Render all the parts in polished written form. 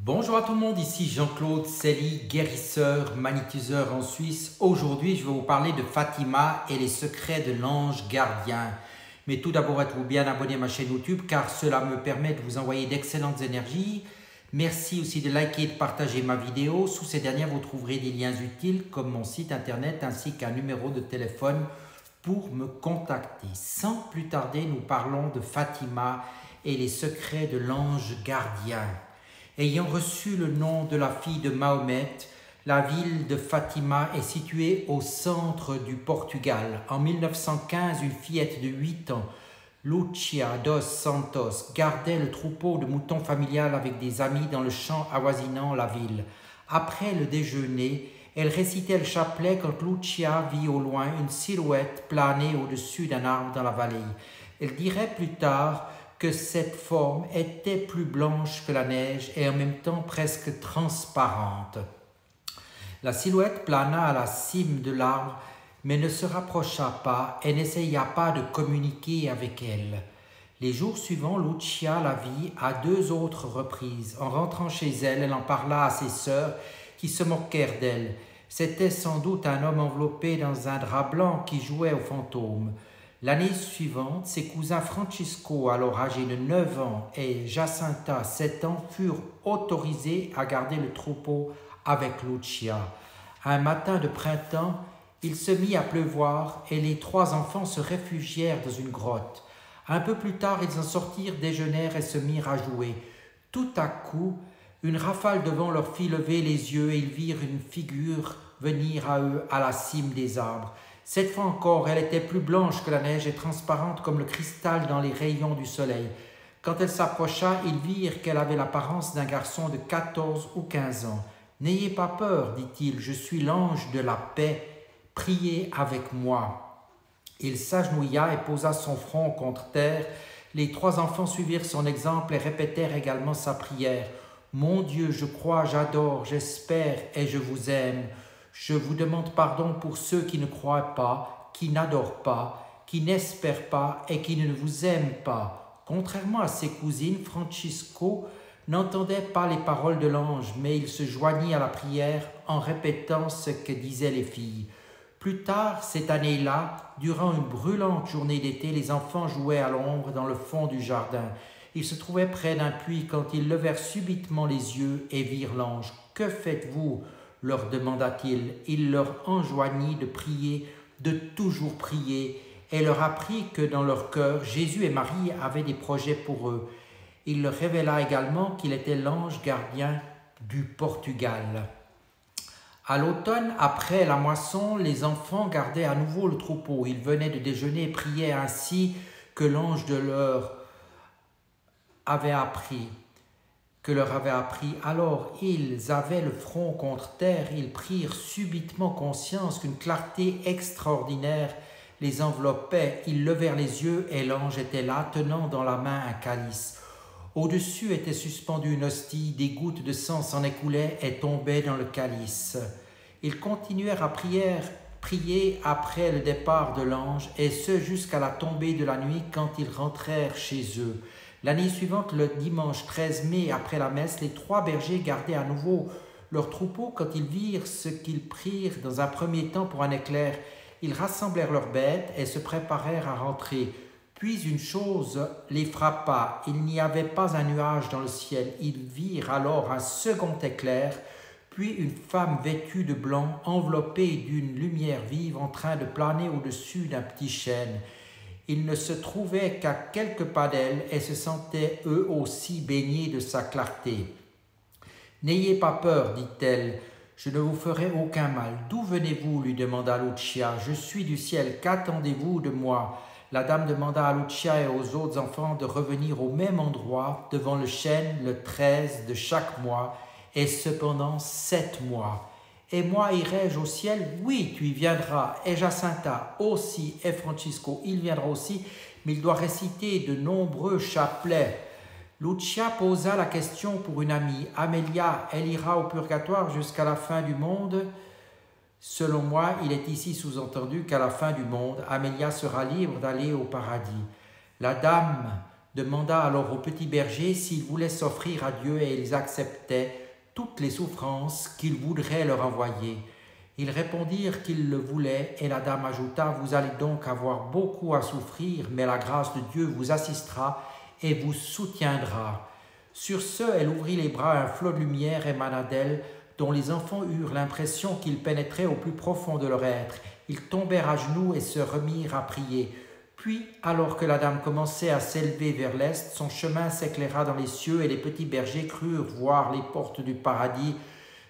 Bonjour à tout le monde, ici Jean-Claude Célie, guérisseur, magnétiseur en Suisse. Aujourd'hui, je vais vous parler de Fatima et les secrets de l'ange gardien. Mais tout d'abord, êtes-vous bien abonné à ma chaîne YouTube car cela me permet de vous envoyer d'excellentes énergies. Merci aussi de liker et de partager ma vidéo. Sous ces dernières, vous trouverez des liens utiles comme mon site internet ainsi qu'un numéro de téléphone pour me contacter. Sans plus tarder, nous parlons de Fatima et les secrets de l'ange gardien. Ayant reçu le nom de la fille de Mahomet, la ville de Fatima est située au centre du Portugal. En 1915, une fillette de 8 ans, Lucia dos Santos, gardait le troupeau de moutons familial avec des amis dans le champ avoisinant la ville. Après le déjeuner, elle récitait le chapelet quand Lucia vit au loin une silhouette planer au-dessus d'un arbre dans la vallée. Elle dirait plus tard que cette forme était plus blanche que la neige et en même temps presque transparente. La silhouette plana à la cime de l'arbre, mais ne se rapprocha pas et n'essaya pas de communiquer avec elle. Les jours suivants, Lucia la vit à 2 autres reprises. En rentrant chez elle, elle en parla à ses sœurs qui se moquèrent d'elle. C'était sans doute un homme enveloppé dans un drap blanc qui jouait au fantôme. L'année suivante, ses cousins Francisco, alors âgé de 9 ans, et Jacinta, 7 ans, furent autorisés à garder le troupeau avec Lucia. Un matin de printemps, il se mit à pleuvoir et les 3 enfants se réfugièrent dans une grotte. Un peu plus tard, ils en sortirent, déjeunèrent et se mirent à jouer. Tout à coup, une rafale de vent leur fit lever les yeux et ils virent une figure venir à eux à la cime des arbres. Cette fois encore, elle était plus blanche que la neige et transparente comme le cristal dans les rayons du soleil. Quand elle s'approcha, ils virent qu'elle avait l'apparence d'un garçon de 14 ou 15 ans. « N'ayez pas peur, dit-il, je suis l'ange de la paix, priez avec moi. » Il s'agenouilla et posa son front contre terre. Les 3 enfants suivirent son exemple et répétèrent également sa prière. « Mon Dieu, je crois, j'adore, j'espère et je vous aime. Je vous demande pardon pour ceux qui ne croient pas, qui n'adorent pas, qui n'espèrent pas et qui ne vous aiment pas. » Contrairement à ses cousines, Francisco n'entendait pas les paroles de l'ange, mais il se joignit à la prière en répétant ce que disaient les filles. Plus tard, cette année-là, durant une brûlante journée d'été, les enfants jouaient à l'ombre dans le fond du jardin. Ils se trouvaient près d'un puits quand ils levèrent subitement les yeux et virent l'ange. « Que faites-vous » leur demanda-t-il. Il leur enjoignit de prier, de toujours prier, et leur apprit que dans leur cœur, Jésus et Marie avaient des projets pour eux. Il leur révéla également qu'il était l'ange gardien du Portugal. À l'automne, après la moisson, les enfants gardaient à nouveau le troupeau. Ils venaient de déjeuner et priaient ainsi que l'ange de leur avait appris. Alors ils avaient le front contre terre, ils prirent subitement conscience qu'une clarté extraordinaire les enveloppait. Ils levèrent les yeux et l'ange était là, tenant dans la main un calice. Au-dessus était suspendue une hostie, des gouttes de sang s'en écoulaient et tombaient dans le calice. Ils continuèrent à prier après le départ de l'ange, et ce jusqu'à la tombée de la nuit quand ils rentrèrent chez eux. L'année suivante, le dimanche 13 mai, après la messe, les 3 bergers gardaient à nouveau leur troupeau quand ils virent ce qu'ils prirent dans un premier temps pour un éclair. Ils rassemblèrent leurs bêtes et se préparèrent à rentrer. Puis une chose les frappa, il n'y avait pas un nuage dans le ciel. Ils virent alors un second éclair, puis une femme vêtue de blanc, enveloppée d'une lumière vive en train de planer au-dessus d'un petit chêne. Ils ne se trouvaient qu'à quelques pas d'elle et se sentaient eux aussi baignés de sa clarté. « N'ayez pas peur, dit-elle, je ne vous ferai aucun mal. D'où venez-vous » lui demanda Lucia. « Je suis du ciel, qu'attendez-vous de moi ?» La dame demanda à Lucia et aux autres enfants de revenir au même endroit devant le chêne le 13 de chaque mois et cependant 7 mois. « Et moi irai-je au ciel ?» « Oui, tu y viendras. Et Jacinta aussi, et Francisco, il viendra aussi, mais il doit réciter de nombreux chapelets. » Lucia posa la question pour une amie. « Amelia, elle ira au purgatoire jusqu'à la fin du monde ?» Selon moi, il est ici sous-entendu qu'à la fin du monde, Amelia sera libre d'aller au paradis. La dame demanda alors aux petits bergers s'ils voulaient s'offrir à Dieu et ils acceptaient toutes les souffrances qu'il voudrait leur envoyer. Ils répondirent qu'ils le voulaient et la dame ajouta « Vous allez donc avoir beaucoup à souffrir, mais la grâce de Dieu vous assistera et vous soutiendra. » Sur ce, elle ouvrit les bras, un flot de lumière émana d'elle, dont les enfants eurent l'impression qu'il pénétrait au plus profond de leur être. Ils tombèrent à genoux et se remirent à prier. Puis, alors que la dame commençait à s'élever vers l'est, son chemin s'éclaira dans les cieux et les petits bergers crurent voir les portes du paradis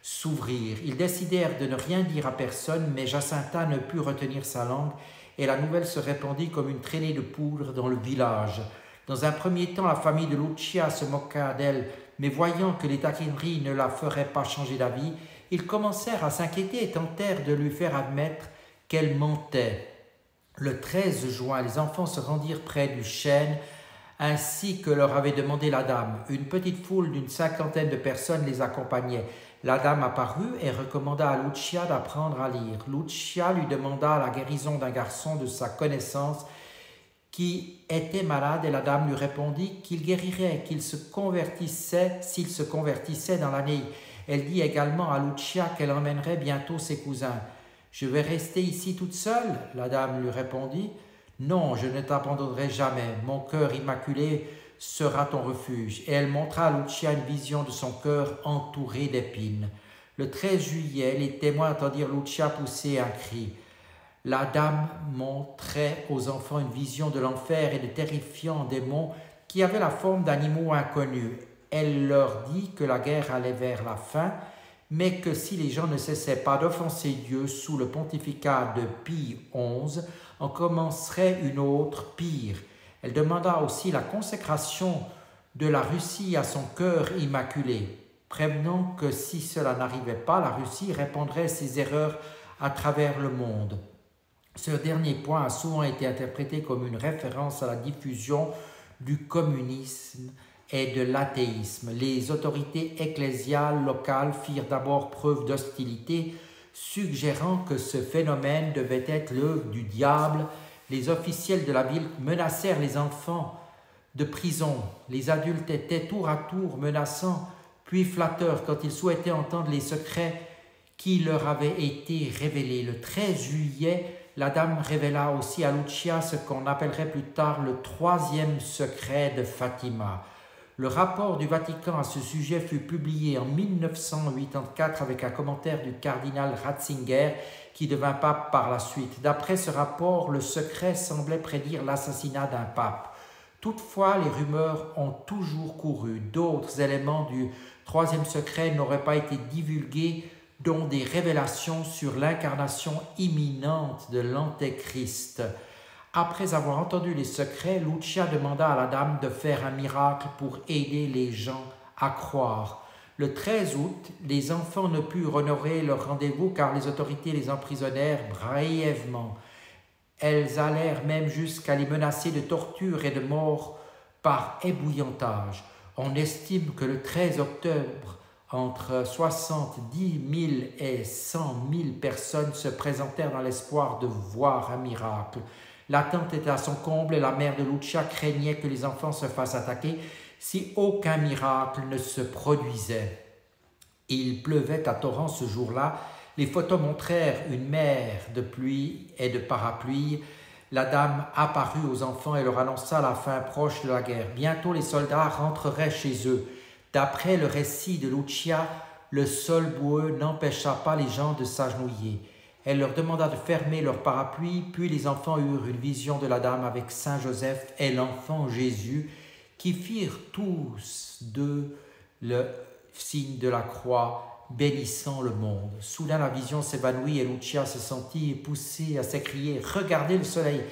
s'ouvrir. Ils décidèrent de ne rien dire à personne, mais Jacinta ne put retenir sa langue et la nouvelle se répandit comme une traînée de poudre dans le village. Dans un premier temps, la famille de Lucia se moqua d'elle, mais voyant que les taquineries ne la feraient pas changer d'avis, ils commencèrent à s'inquiéter et tentèrent de lui faire admettre qu'elle mentait. Le 13 juin, les enfants se rendirent près du chêne, ainsi que leur avait demandé la dame. Une petite foule d'une 50aine de personnes les accompagnait. La dame apparut et recommanda à Lucia d'apprendre à lire. Lucia lui demanda la guérison d'un garçon de sa connaissance qui était malade et la dame lui répondit qu'il guérirait, s'il se convertissait dans l'année. Elle dit également à Lucia qu'elle emmènerait bientôt ses cousins. « Je vais rester ici toute seule ?» La dame lui répondit. « Non, je ne t'abandonnerai jamais. Mon cœur immaculé sera ton refuge. » Et elle montra à Lucia une vision de son cœur entouré d'épines. Le 13 juillet, les témoins entendirent Lucia pousser un cri. La dame montrait aux enfants une vision de l'enfer et de terrifiants démons qui avaient la forme d'animaux inconnus. Elle leur dit que la guerre allait vers la fin, mais que si les gens ne cessaient pas d'offenser Dieu sous le pontificat de Pie XI, en commencerait une autre pire. Elle demanda aussi la consécration de la Russie à son cœur immaculé, prévenant que si cela n'arrivait pas, la Russie répandrait ses erreurs à travers le monde. Ce dernier point a souvent été interprété comme une référence à la diffusion du communisme et de l'athéisme. Les autorités ecclésiales locales firent d'abord preuve d'hostilité, suggérant que ce phénomène devait être l'œuvre du diable. Les officiels de la ville menacèrent les enfants de prison. Les adultes étaient tour à tour menaçants, puis flatteurs quand ils souhaitaient entendre les secrets qui leur avaient été révélés. Le 13 juillet, la dame révéla aussi à Lucia ce qu'on appellerait plus tard le troisième secret de Fatima. Le rapport du Vatican à ce sujet fut publié en 1984 avec un commentaire du cardinal Ratzinger qui devint pape par la suite. D'après ce rapport, le secret semblait prédire l'assassinat d'un pape. Toutefois, les rumeurs ont toujours couru. D'autres éléments du troisième secret n'auraient pas été divulgués, dont des révélations sur l'incarnation imminente de l'Antéchrist. Après avoir entendu les secrets, Lucia demanda à la dame de faire un miracle pour aider les gens à croire. Le 13 août, les enfants ne purent honorer leur rendez-vous car les autorités les emprisonnèrent brièvement. Elles allèrent même jusqu'à les menacer de torture et de mort par ébouillantage. On estime que le 13 octobre, entre 70 000 et 100 000 personnes se présentèrent dans l'espoir de voir un miracle. L'attente était à son comble et la mère de Lucia craignait que les enfants se fassent attaquer si aucun miracle ne se produisait. Il pleuvait à torrents ce jour-là. Les photos montrèrent une mer de pluie et de parapluies. La dame apparut aux enfants et leur annonça la fin proche de la guerre. Bientôt les soldats rentreraient chez eux. D'après le récit de Lucia, le sol boueux n'empêcha pas les gens de s'agenouiller. Elle leur demanda de fermer leurs parapluies, puis les enfants eurent une vision de la dame avec Saint Joseph et l'enfant Jésus, qui firent tous deux le signe de la croix, bénissant le monde. Soudain la vision s'évanouit et Lucia se sentit poussée à s'écrier « Regardez le soleil !»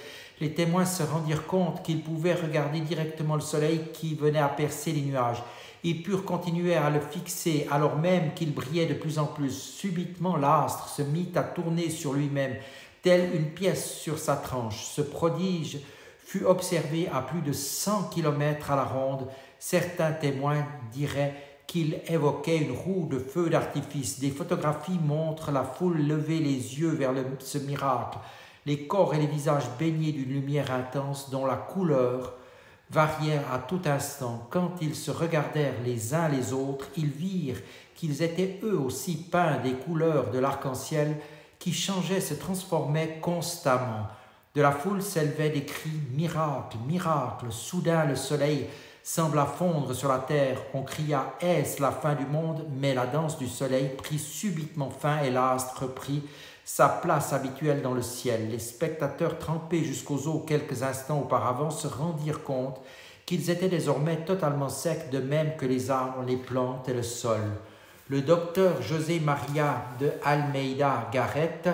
Les témoins se rendirent compte qu'ils pouvaient regarder directement le soleil qui venait à percer les nuages. Ils purent continuer à le fixer alors même qu'il brillait de plus en plus. Subitement, l'astre se mit à tourner sur lui-même, telle une pièce sur sa tranche. Ce prodige fut observé à plus de 100 km à la ronde. Certains témoins diraient qu'il évoquait une roue de feu d'artifice. Des photographies montrent la foule lever les yeux vers ce miracle, les corps et les visages baignés d'une lumière intense dont la couleur varièrent à tout instant. Quand ils se regardèrent les uns les autres, ils virent qu'ils étaient eux aussi peints des couleurs de l'arc-en-ciel qui changeaient, se transformaient constamment. De la foule s'élevaient des cris « Miracle, miracle !» Soudain le soleil sembla fondre sur la terre. On cria « Est-ce la fin du monde ?» Mais la danse du soleil prit subitement fin et l'astre reprit sa place habituelle dans le ciel. Les spectateurs trempés jusqu'aux os quelques instants auparavant se rendirent compte qu'ils étaient désormais totalement secs, de même que les arbres, les plantes et le sol. Le docteur José Maria de Almeida Garrett,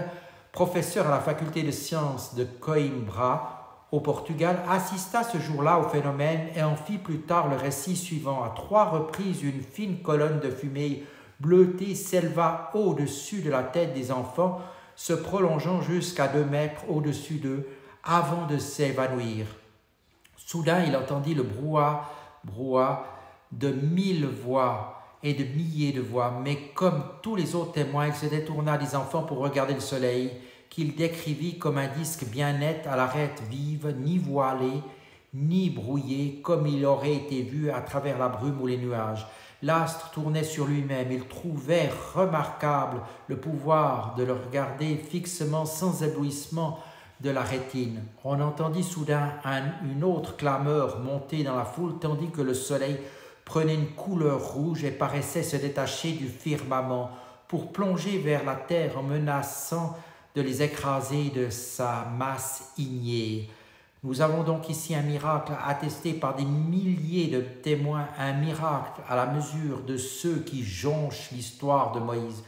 professeur à la faculté de sciences de Coimbra, au Portugal, assista ce jour-là au phénomène et en fit plus tard le récit suivant. À 3 reprises, une fine colonne de fumée bleutée s'éleva au-dessus de la tête des enfants, se prolongeant jusqu'à 2 mètres au-dessus d'eux, avant de s'évanouir. Soudain, il entendit le brouhaha de 1000 voix et de milliers de voix, mais comme tous les autres témoins, il se détourna des enfants pour regarder le soleil, qu'il décrivit comme un disque bien net à l'arête vive, ni voilé, ni brouillé, comme il aurait été vu à travers la brume ou les nuages. L'astre tournait sur lui-même. Il trouvait remarquable le pouvoir de le regarder fixement sans éblouissement de la rétine. On entendit soudain une autre clameur monter dans la foule, tandis que le soleil prenait une couleur rouge et paraissait se détacher du firmament pour plonger vers la terre en menaçant de les écraser de sa masse ignée. Nous avons donc ici un miracle attesté par des milliers de témoins, un miracle à la mesure de ceux qui jonchent l'histoire de Moïse.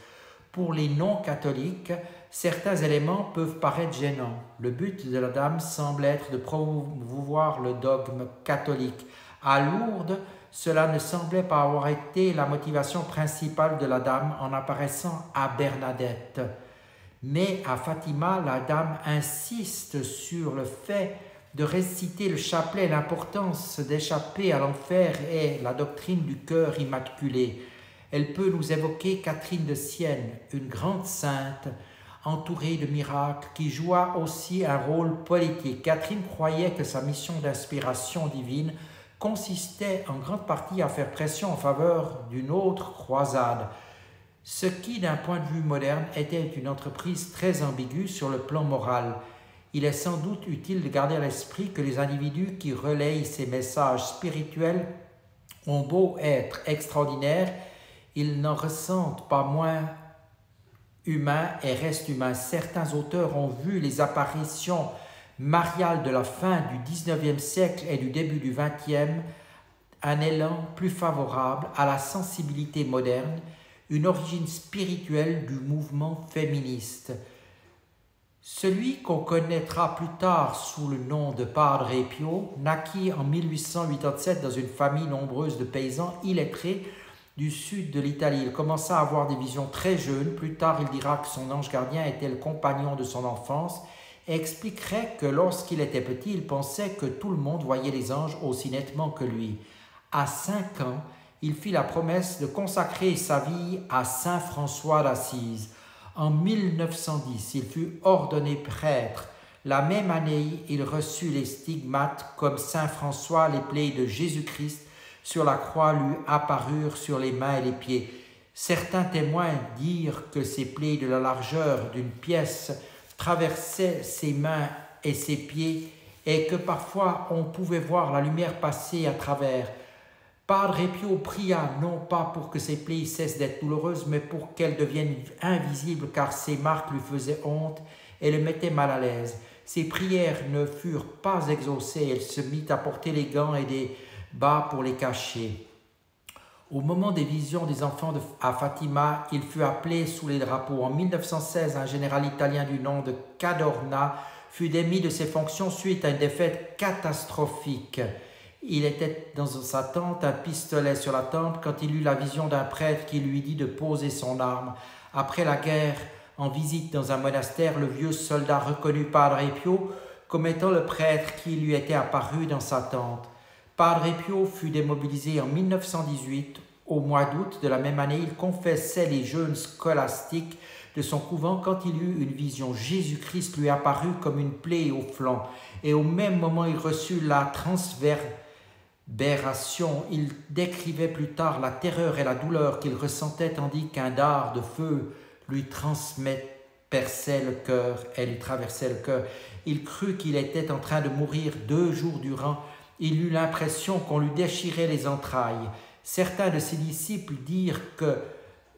Pour les non-catholiques, certains éléments peuvent paraître gênants. Le but de la dame semble être de promouvoir le dogme catholique. À Lourdes, cela ne semblait pas avoir été la motivation principale de la dame en apparaissant à Bernadette. Mais à Fatima, la dame insiste sur le fait de réciter le chapelet, l'importance d'échapper à l'enfer et la doctrine du cœur immaculé. Elle peut nous évoquer Catherine de Sienne, une grande sainte entourée de miracles qui joua aussi un rôle politique. Catherine croyait que sa mission d'inspiration divine consistait en grande partie à faire pression en faveur d'une autre croisade, ce qui, d'un point de vue moderne, était une entreprise très ambiguë sur le plan moral. Il est sans doute utile de garder à l'esprit que les individus qui relayent ces messages spirituels ont beau être extraordinaires, ils n'en ressentent pas moins humains et restent humains. Certains auteurs ont vu les apparitions mariales de la fin du XIXe siècle et du début du XXe, un élan plus favorable à la sensibilité moderne, une origine spirituelle du mouvement féministe. Celui qu'on connaîtra plus tard sous le nom de Padre Pio naquit en 1887 dans une famille nombreuse de paysans illettrés du sud de l'Italie. Il commença à avoir des visions très jeunes. Plus tard, il dira que son ange gardien était le compagnon de son enfance et expliquerait que lorsqu'il était petit, il pensait que tout le monde voyait les anges aussi nettement que lui. À 5 ans, il fit la promesse de consacrer sa vie à saint François d'Assise. En 1910, il fut ordonné prêtre. La même année, il reçut les stigmates comme saint François, les plaies de Jésus-Christ sur la croix lui apparurent sur les mains et les pieds. Certains témoins dirent que ces plaies de la largeur d'une pièce traversaient ses mains et ses pieds et que parfois on pouvait voir la lumière passer à travers. Padre Pio pria non pas pour que ses plaies cessent d'être douloureuses, mais pour qu'elles deviennent invisibles, car ces marques lui faisaient honte et le mettaient mal à l'aise. Ses prières ne furent pas exaucées, elle se mit à porter les gants et des bas pour les cacher. Au moment des visions des enfants à Fatima, il fut appelé sous les drapeaux. En 1916, un général italien du nom de Cadorna fut démis de ses fonctions suite à une défaite catastrophique. Il était dans sa tente, un pistolet sur la tempe, quand il eut la vision d'un prêtre qui lui dit de poser son arme. Après la guerre, en visite dans un monastère, le vieux soldat reconnut Padre Pio comme étant le prêtre qui lui était apparu dans sa tente. Padre Pio fut démobilisé en 1918. Au mois d'août de la même année, il confessait les jeûnes scolastiques de son couvent quand il eut une vision. Jésus-Christ lui apparut comme une plaie au flanc et au même moment il reçut la réverbération. Il décrivait plus tard la terreur et la douleur qu'il ressentait tandis qu'un dard de feu lui perçait le cœur et lui traversait le cœur. Il crut qu'il était en train de mourir 2 jours durant. Il eut l'impression qu'on lui déchirait les entrailles. Certains de ses disciples dirent que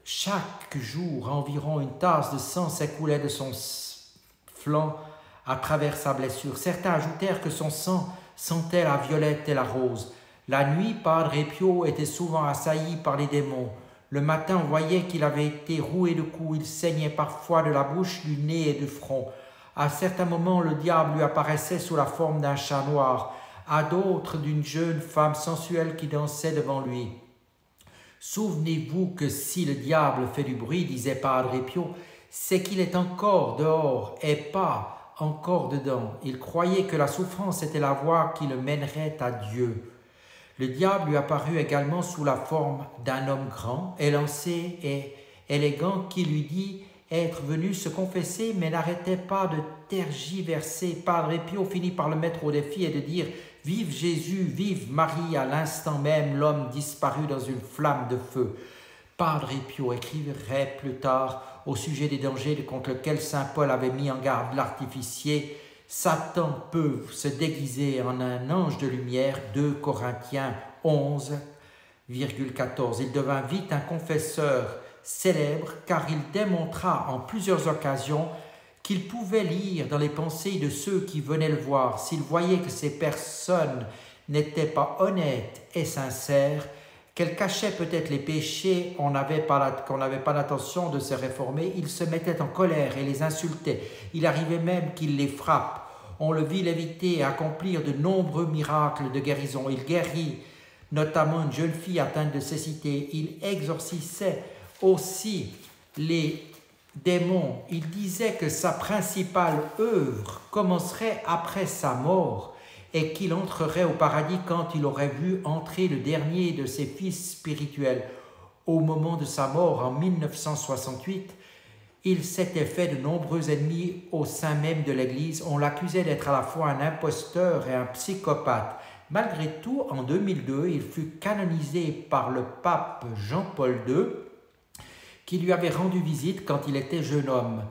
chaque jour, environ une tasse de sang s'écoulait de son flanc à travers sa blessure. Certains ajoutèrent que son sang sentait la violette et la rose. La nuit, Padre Pio était souvent assailli par les démons. Le matin, on voyait qu'il avait été roué de coups. Il saignait parfois de la bouche, du nez et du front. À certains moments, le diable lui apparaissait sous la forme d'un chat noir, à d'autres d'une jeune femme sensuelle qui dansait devant lui. Souvenez-vous que si le diable fait du bruit, disait Padre Pio, c'est qu'il est encore dehors et pas encore dedans. Il croyait que la souffrance était la voie qui le mènerait à Dieu. Le diable lui apparut également sous la forme d'un homme grand, élancé et élégant, qui lui dit être venu se confesser, mais n'arrêtait pas de tergiverser. Padre Pio finit par le mettre au défi et de dire « Vive Jésus, vive Marie !» À l'instant même, l'homme disparut dans une flamme de feu. Padre Pio écrirait plus tard au sujet des dangers contre lesquels saint Paul avait mis en garde l'artificier. Satan peut se déguiser en un ange de lumière, 2 Corinthiens 11,14. Il devint vite un confesseur célèbre car il démontra en plusieurs occasions qu'il pouvait lire dans les pensées de ceux qui venaient le voir. S'il voyait que ces personnes n'étaient pas honnêtes et sincères, qu'elles cachaient peut-être les péchés, qu'on n'avait pas l'intention de se réformer, il se mettait en colère et les insultait. Il arrivait même qu'il les frappe. On le vit léviter et accomplir de nombreux miracles de guérison. Il guérit notamment une jeune fille atteinte de cécité. Il exorcisait aussi les démons. Il disait que sa principale œuvre commencerait après sa mort et qu'il entrerait au paradis quand il aurait vu entrer le dernier de ses fils spirituels. Au moment de sa mort, en 1968, il s'était fait de nombreux ennemis au sein même de l'Église. On l'accusait d'être à la fois un imposteur et un psychopathe. Malgré tout, en 2002, il fut canonisé par le pape Jean-Paul II, qui lui avait rendu visite quand il était jeune homme.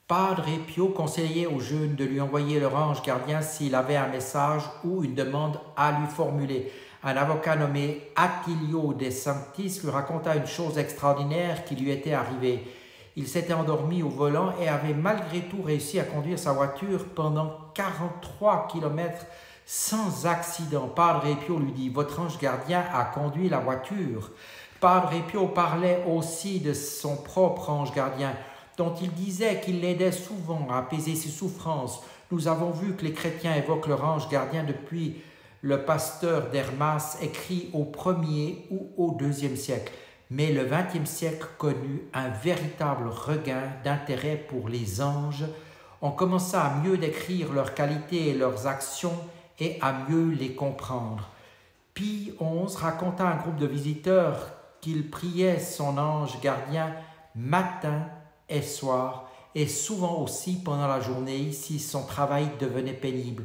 Padre Pio conseillait aux jeunes de lui envoyer leur ange gardien s'il avait un message ou une demande à lui formuler. Un avocat nommé Attilio de Sanctis lui raconta une chose extraordinaire qui lui était arrivée. Il s'était endormi au volant et avait malgré tout réussi à conduire sa voiture pendant 43 km sans accident. Padre Pio lui dit « Votre ange gardien a conduit la voiture ». Padre Pio parlait aussi de son propre ange gardien, dont il disait qu'il l'aidait souvent à apaiser ses souffrances. Nous avons vu que les chrétiens évoquent leur ange gardien depuis le pasteur d'Hermas, écrit au 1er ou au 2e siècle. Mais le 20e siècle connut un véritable regain d'intérêt pour les anges. On commença à mieux décrire leurs qualités et leurs actions et à mieux les comprendre. Pie XI raconta à un groupe de visiteurs qu'il priait son ange gardien matin et soir, et souvent aussi pendant la journée si son travail devenait pénible.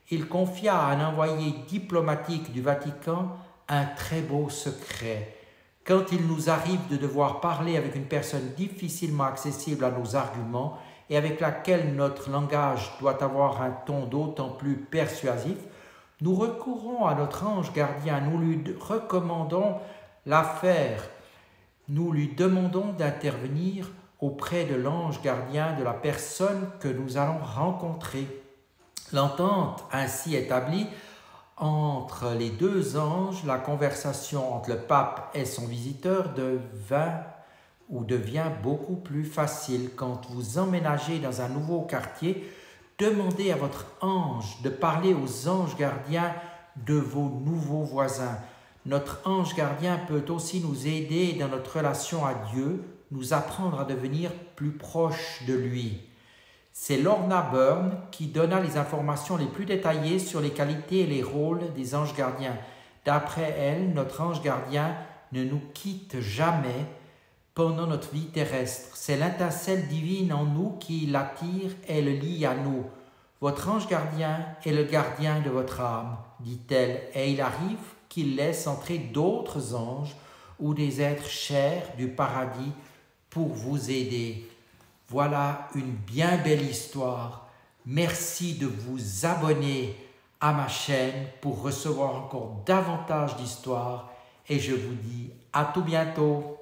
Il confia à un envoyé diplomatique du Vatican un très beau secret. Quand il nous arrive de devoir parler avec une personne difficilement accessible à nos arguments et avec laquelle notre langage doit avoir un ton d'autant plus persuasif, nous recourons à notre ange gardien, nous lui recommandons l'affaire, nous lui demandons d'intervenir auprès de l'ange gardien de la personne que nous allons rencontrer. L'entente ainsi établie entre les deux anges, la conversation entre le pape et son visiteur devient beaucoup plus facile. Quand vous emménagez dans un nouveau quartier, demandez à votre ange de parler aux anges gardiens de vos nouveaux voisins. Notre ange gardien peut aussi nous aider dans notre relation à Dieu, nous apprendre à devenir plus proches de lui. C'est Lorna Byrne qui donna les informations les plus détaillées sur les qualités et les rôles des anges gardiens. D'après elle, notre ange gardien ne nous quitte jamais pendant notre vie terrestre. C'est l'étincelle divine en nous qui l'attire et le lie à nous. Votre ange gardien est le gardien de votre âme, dit-elle, et il arrive qu'il laisse entrer d'autres anges ou des êtres chers du paradis pour vous aider. Voilà une bien belle histoire. Merci de vous abonner à ma chaîne pour recevoir encore davantage d'histoires et je vous dis à tout bientôt.